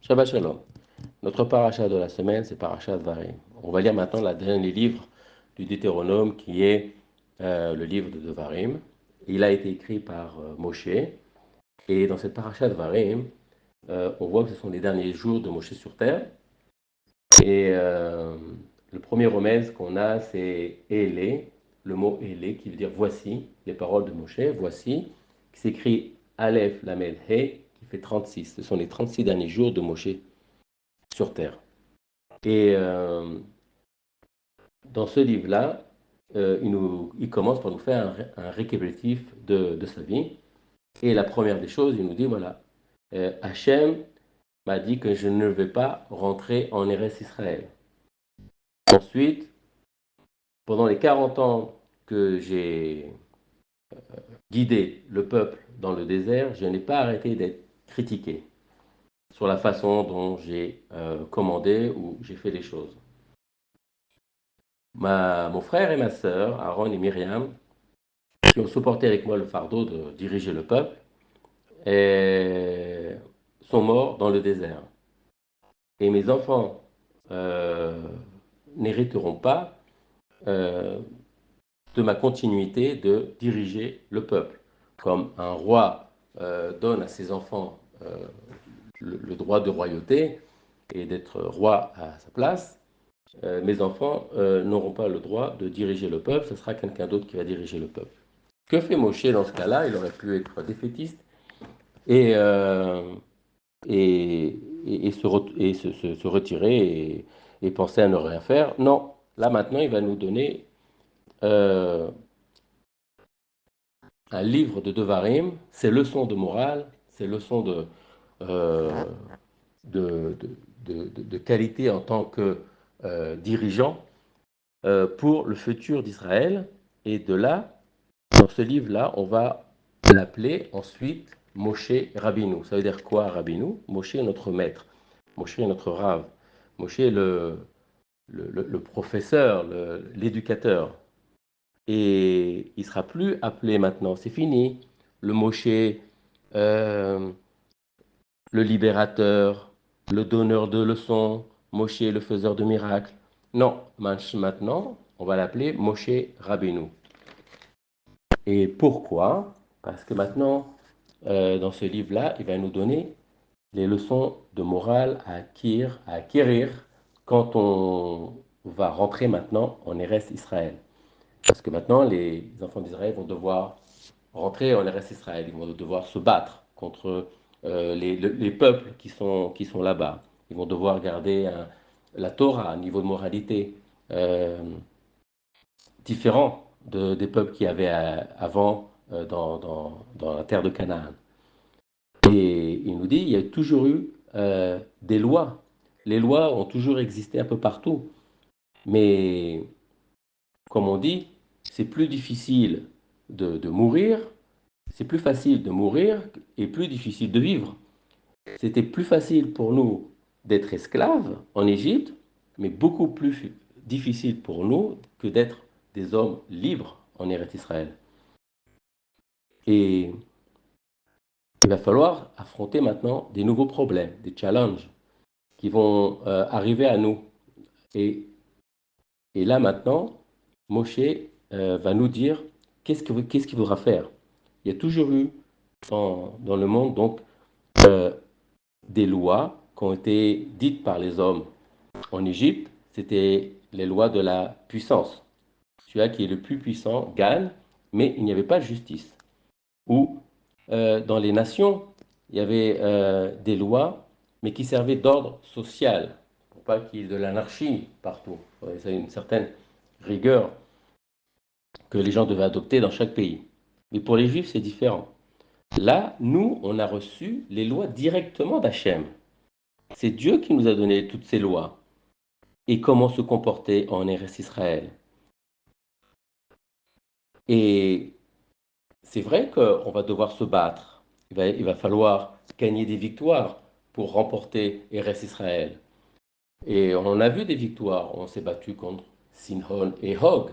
Shabbat Shalom. Notre paracha de la semaine, c'est paracha Dvarim. On va lire maintenant le dernier livre du Deutéronome qui est le livre de Dvarim. Il a été écrit par Moshe. Et dans cette paracha Dvarim, on voit que ce sont les derniers jours de Moshe sur terre. Et le premier remède qu'on a, c'est Élé, le mot Élé qui veut dire voici, les paroles de Moshe, voici, qui s'écrit Aleph Lamed He, qui fait 36. Ce sont les 36 derniers jours de Moshe sur terre. Et dans ce livre-là, il commence par nous faire un récapitulatif de sa vie. Et la première des choses, il nous dit, voilà, Hachem m'a dit que je ne vais pas rentrer en Eretz Israël. Ensuite, pendant les 40 ans que j'ai guidé le peuple dans le désert, je n'ai pas arrêté d'être critiqué sur la façon dont j'ai commandé ou j'ai fait les choses. Mon frère et ma sœur, Aaron et Myriam, qui ont supporté avec moi le fardeau de diriger le peuple, et sont morts dans le désert. Et mes enfants n'hériteront pas euh, de ma continuité de diriger le peuple. Comme un roi donne à ses enfants le droit de royauté et d'être roi à sa place, mes enfants n'auront pas le droit de diriger le peuple, ce sera quelqu'un d'autre qui va diriger le peuple. Que fait Moshe dans ce cas-là? Il aurait pu être défaitiste et, se retirer et penser à ne rien faire. Non, là maintenant, il va nous donner euh, un livre de Devarim, ses leçons de morale, ses leçons euh, de, de qualité en tant que dirigeant pour le futur d'Israël. Et de là, dans ce livre-là, on va l'appeler ensuite Moshe Rabbeinu. Ça veut dire quoi Rabbeinu? Moshe est notre maître, Moshe est notre rave, Moshe est le professeur, l'éducateur. Et il ne sera plus appelé maintenant, c'est fini, le Moshe, euh, le libérateur, le donneur de leçons, Moshe le faiseur de miracles. Non, maintenant, on va l'appeler Moshe Rabbeinu. Et pourquoi? Parce que maintenant, dans ce livre-là, il va nous donner les leçons de morale à acquérir quand on va rentrer maintenant en Eretz Israël. Parce que maintenant, les enfants d'Israël vont devoir rentrer en Eretz Israël, ils vont devoir se battre contre les peuples qui sont là-bas. Ils vont devoir garder la Torah, un niveau de moralité différent des peuples qu'il y avait avant dans la terre de Canaan. Et il nous dit, il y a toujours eu des lois. Les lois ont toujours existé un peu partout. Mais, comme on dit, c'est plus difficile de mourir, c'est plus facile de mourir et plus difficile de vivre. C'était plus facile pour nous d'être esclaves en Égypte, mais beaucoup plus difficile pour nous que d'être des hommes libres en Eretz Israël. Et il va falloir affronter maintenant des nouveaux problèmes, des challenges qui vont arriver à nous. Et, et là maintenant, Moshe va nous dire qu'est-ce qu'il faudra faire. Il y a toujours eu dans le monde donc euh, des lois qui ont été dites par les hommes. En Égypte, c'était les lois de la puissance. Celui qui est le plus puissant gagne, mais il n'y avait pas de justice. Ou dans les nations, il y avait des lois, mais qui servaient d'ordre social, pour pas qu'il y ait de l'anarchie partout. C'est une certaine rigueur que les gens devaient adopter dans chaque pays. Mais pour les Juifs, c'est différent. Là, nous, on a reçu les lois directement d'Hachem. C'est Dieu qui nous a donné toutes ces lois et comment se comporter en Eretz Israël. Et c'est vrai qu'on va devoir se battre. Il va falloir gagner des victoires pour remporter Eretz Israël. Et on en a vu des victoires. On s'est battu contre Sinhon et Hog.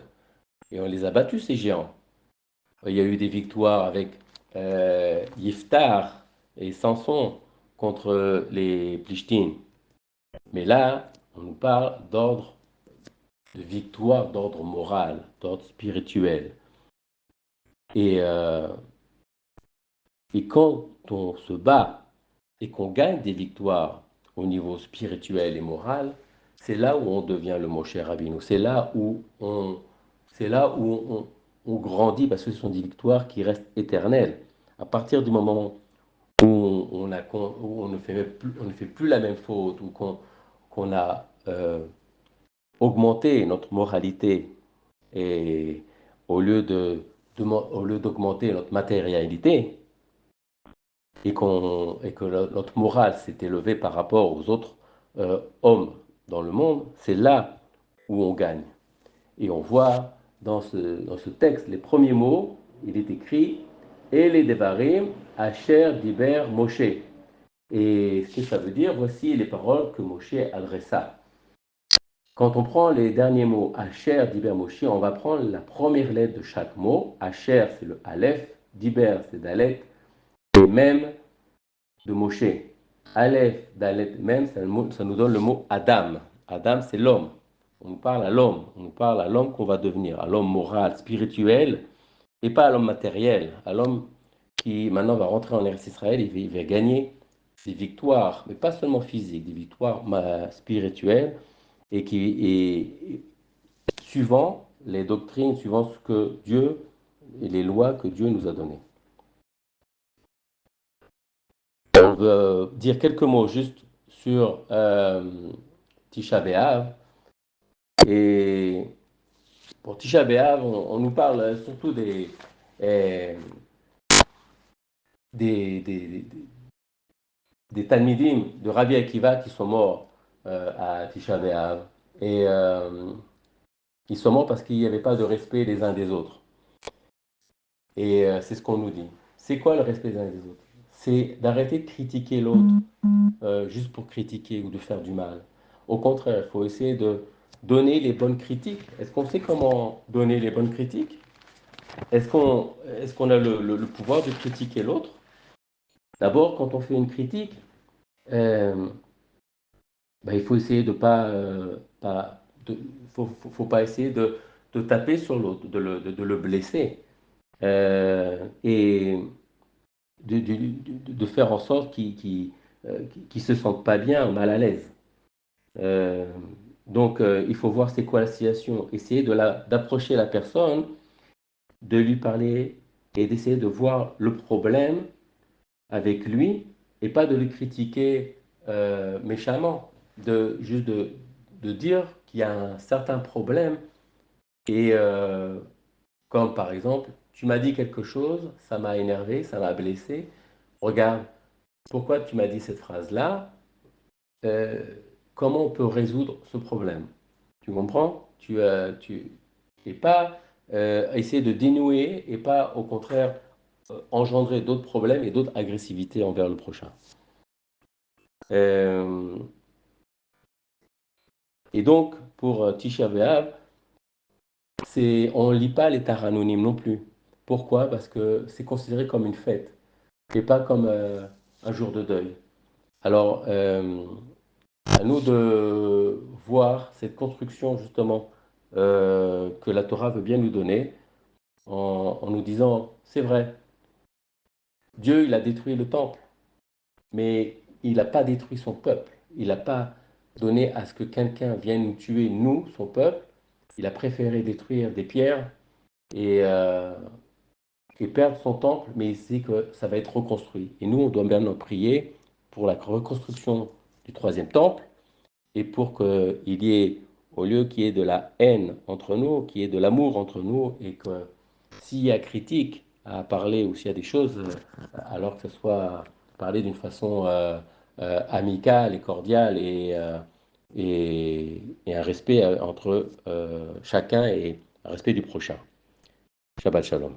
Et on les a battus, ces géants. Il y a eu des victoires avec Yiftar et Samson contre les Plishtim. Mais là, on nous parle d'ordre de victoire, d'ordre moral, d'ordre spirituel. Et, euh, et quand on se bat et qu'on gagne des victoires au niveau spirituel et moral, c'est là où on devient le Moshe Rabbeinu. C'est là où on grandit parce que ce sont des victoires qui restent éternelles. À partir du moment où on ne fait plus la même faute, ou qu'on a augmenté notre moralité et au lieu d'augmenter notre matérialité, et que notre morale s'est élevée par rapport aux autres hommes dans le monde, c'est là où on gagne. Et on voit dans ce texte, les premiers mots, il est écrit et les Devarim, Asher Diber Moshe. Et ce que ça veut dire, voici les paroles que Moshe adressa. Quand on prend les derniers mots, Asher Diber Moshe, on va prendre la première lettre de chaque mot. Asher, c'est le Aleph, Diber, c'est Dalet, et même de Moshe. Aleph, Dalet, même, ça nous donne le mot Adam. Adam, c'est l'homme. On nous parle à l'homme. On nous parle à l'homme qu'on va devenir, à l'homme moral, spirituel, et pas à l'homme matériel, à l'homme qui maintenant va rentrer en Eretz Israël, il va gagner des victoires, mais pas seulement physiques, des victoires spirituelles, et suivant les doctrines, suivant ce que Dieu et les lois que Dieu nous a données. On veut dire quelques mots juste sur Tisha B'Av. Et pour Tisha B'Av, on nous parle surtout euh, des Talmidim de Rabbi Akiva qui sont morts à Tisha B'Av. Et ils sont morts parce qu'il n'y avait pas de respect les uns des autres. Et c'est ce qu'on nous dit. C'est quoi le respect des uns des autres? C'est d'arrêter de critiquer l'autre juste pour critiquer ou de faire du mal. Au contraire, il faut essayer de donner les bonnes critiques. Est-ce qu'on sait comment donner les bonnes critiques? Est-ce qu'on a le pouvoir de critiquer l'autre? D'abord, quand on fait une critique, euh, ben, il faut essayer de faut pas essayer de taper sur l'autre, de le blesser, et de faire en sorte qu'il se sente pas bien, mal à l'aise. Euh, donc, il faut voir c'est quoi la situation, essayer d'approcher la personne, de lui parler et d'essayer de voir le problème avec lui et pas de le critiquer méchamment, juste de dire qu'il y a un certain problème et comme par exemple, tu m'as dit quelque chose, ça m'a énervé, ça m'a blessé, regarde, pourquoi tu m'as dit cette phrase-là? Euh, comment on peut résoudre ce problème? Tu comprends? Et pas essayer de dénouer et pas au contraire engendrer d'autres problèmes et d'autres agressivités envers le prochain. Euh, et donc, pour Tisha B'Av, on ne lit pas les anonymes non plus. Pourquoi? Parce que c'est considéré comme une fête et pas comme un jour de deuil. Alors, à nous de voir cette construction justement que la Torah veut bien nous donner en nous disant, c'est vrai, Dieu, il a détruit le temple, mais il n'a pas détruit son peuple. Il n'a pas donné à ce que quelqu'un vienne nous tuer, nous, son peuple. Il a préféré détruire des pierres et, euh, et perdre son temple, mais il sait que ça va être reconstruit. Et nous, on doit maintenant prier pour la reconstruction du troisième temple et pour qu'il y ait, au lieu qu'il y ait de la haine entre nous, qu'il y ait de l'amour entre nous et que s'il y a critique à parler ou s'il y a des choses, alors que ce soit parler d'une façon amicale et cordiale et un respect entre chacun et un respect du prochain. Shabbat Shalom.